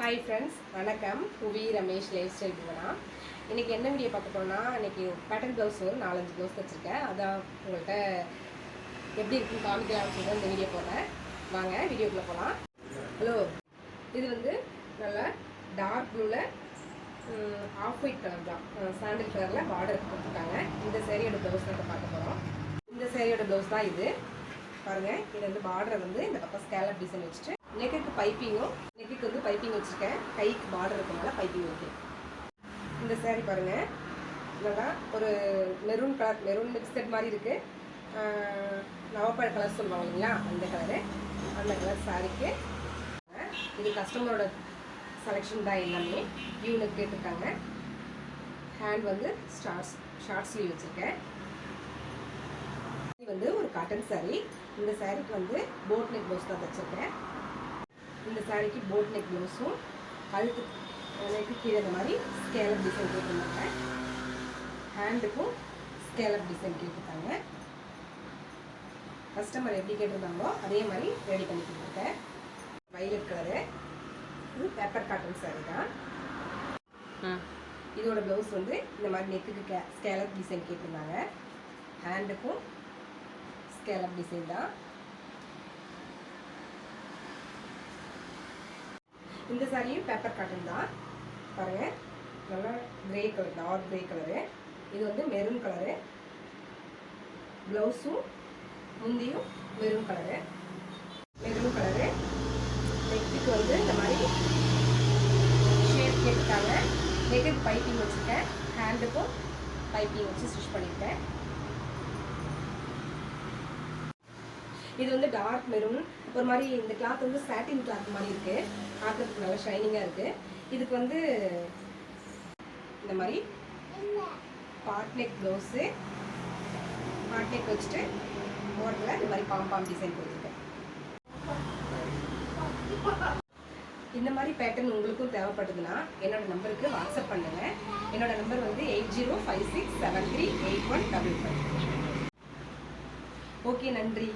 Hi friends, வணக்கம். புவி Ramesh life style Bhuvana. இன்றைக்கி என்ன வீடியோ பார்க்க போகிறோம்னா, இன்றைக்கி பேட்டர்ன் ப்ளவுஸ் ஒரு 4-5 ப்ளவுஸ் தைச்சிருக்கேன். அதான் உங்கள்கிட்ட எப்படி இருக்குன்னு காமிக்கலாம்னு சொல்லி இந்த வீடியோ போடுறேன். வாங்க வீடியோக்குள்ளே போகலாம். ஹலோ, இது வந்து நல்லா டார்க் ப்ளூவில் ஆஃப் ஒயிட் கலர் தான், சாண்டில் கலரில் பார்டர் கொடுத்துருக்காங்க. இந்த சேரீயோட ப்ளவுஸ் தான் பார்க்க போகிறோம். இந்த சேரீயோட ப்ளவுஸ் தான் இது. பாருங்கள், இது வந்து பார்டரை வந்து இந்த பக்கம் ஸ்கேலப் டிசைன் வச்சுட்டு நெக்குக்கு பைப்பிங்கும், நெக்குக்கு வந்து பைப்பிங் வச்சுருக்கேன். கைக்கு பார்டர் இருக்கனால பைப்பிங் இருக்குது. இந்த சேரீ பாருங்கள், நல்லா ஒரு மெரூன் கலர், மெரூன் மிக்ஸ்ட் மாதிரி இருக்குது. நவப்பழ கலர் சொல்லுவாங்க இல்லைங்களா, அந்த கலரு, அந்த கலர் சாரீக்கு. இது கஸ்டமரோட செலெக்ஷன் தான். எல்லாமே யூனிக் கேட்டிருக்காங்க. ஹேண்ட் வந்து ஷார்ட் ஸ்லீவ் வச்சுருக்கேன். இது வந்து ஒரு காட்டன் சாரீ. இந்த சாரீக்கு வந்து போட் நெக் ப்ளவுஸ் தான் தைச்சிருக்கேன். இந்த சாரீக்கு போட் நெக் ப்ளவுஸும் கழுத்து நெக்கு கீழே இந்த மாதிரி ஸ்கேலப் டிசைன் கேட்டிருந்தாங்க. ஹேண்டுக்கும் ஸ்கேலப் டிசைன் கேட்டிருக்காங்க. கஸ்டமர் எப்படி கேட்டிருந்தாங்களோ அதே மாதிரி ரெடி பண்ணி கொடுத்துருக்கேன். வயலட் கலரு, இது பேப்பர் காட்டன் சாரீ தான். இதோட ப்ளவுஸ் வந்து இந்த மாதிரி நெக்குக்கு ஸ்கேலப் டிசைன் கேட்டிருந்தாங்க. ஹேண்டுக்கும் ஸ்கேலப் டிசைன் தான். இந்த சாரியும் பேப்பர் காட்டன் தான். பாருங்கள், நல்லா grey colour, dark grey colour. இது வந்து மெரூன் கலரு. ப்ளவுஸும் முந்தியும் மெரூன் கலரு. Maroon colour. நெக்குக்கு வந்து இந்த மாதிரி ஷேப் கேட்டுருக்காங்க. நெக்குக்கு பைப்பிங் வச்சுருக்கேன். ஹேண்டுக்கும் பைப்பிங் வச்சு ஸ்டிச் பண்ணியிருக்கேன். இது வந்து டார்க் மெரூன், ஒரு மாதிரி இந்த கிளாத் வந்து சாட்டின் கிளாத் மாதிரி இருக்குது. பார்க்கறதுக்கு நல்லா ஷைனிங்காக இருக்குது. இதுக்கு வந்து இந்த மாதிரி பாட் நெக் ப்ளவுஸு, பாட் நெக் வச்சுட்டு ஓரத்தில் இந்த மாதிரி பாம் டிசைன் கொடுத்துருக்கேன். இந்த மாதிரி பேட்டர்ன் உங்களுக்கும் தேவைப்படுதுன்னா என்னோட நம்பருக்கு வாட்ஸ்அப் பண்ணுங்கள். என்னோட நம்பர் வந்து 8056738155. ஓகே, நன்றி.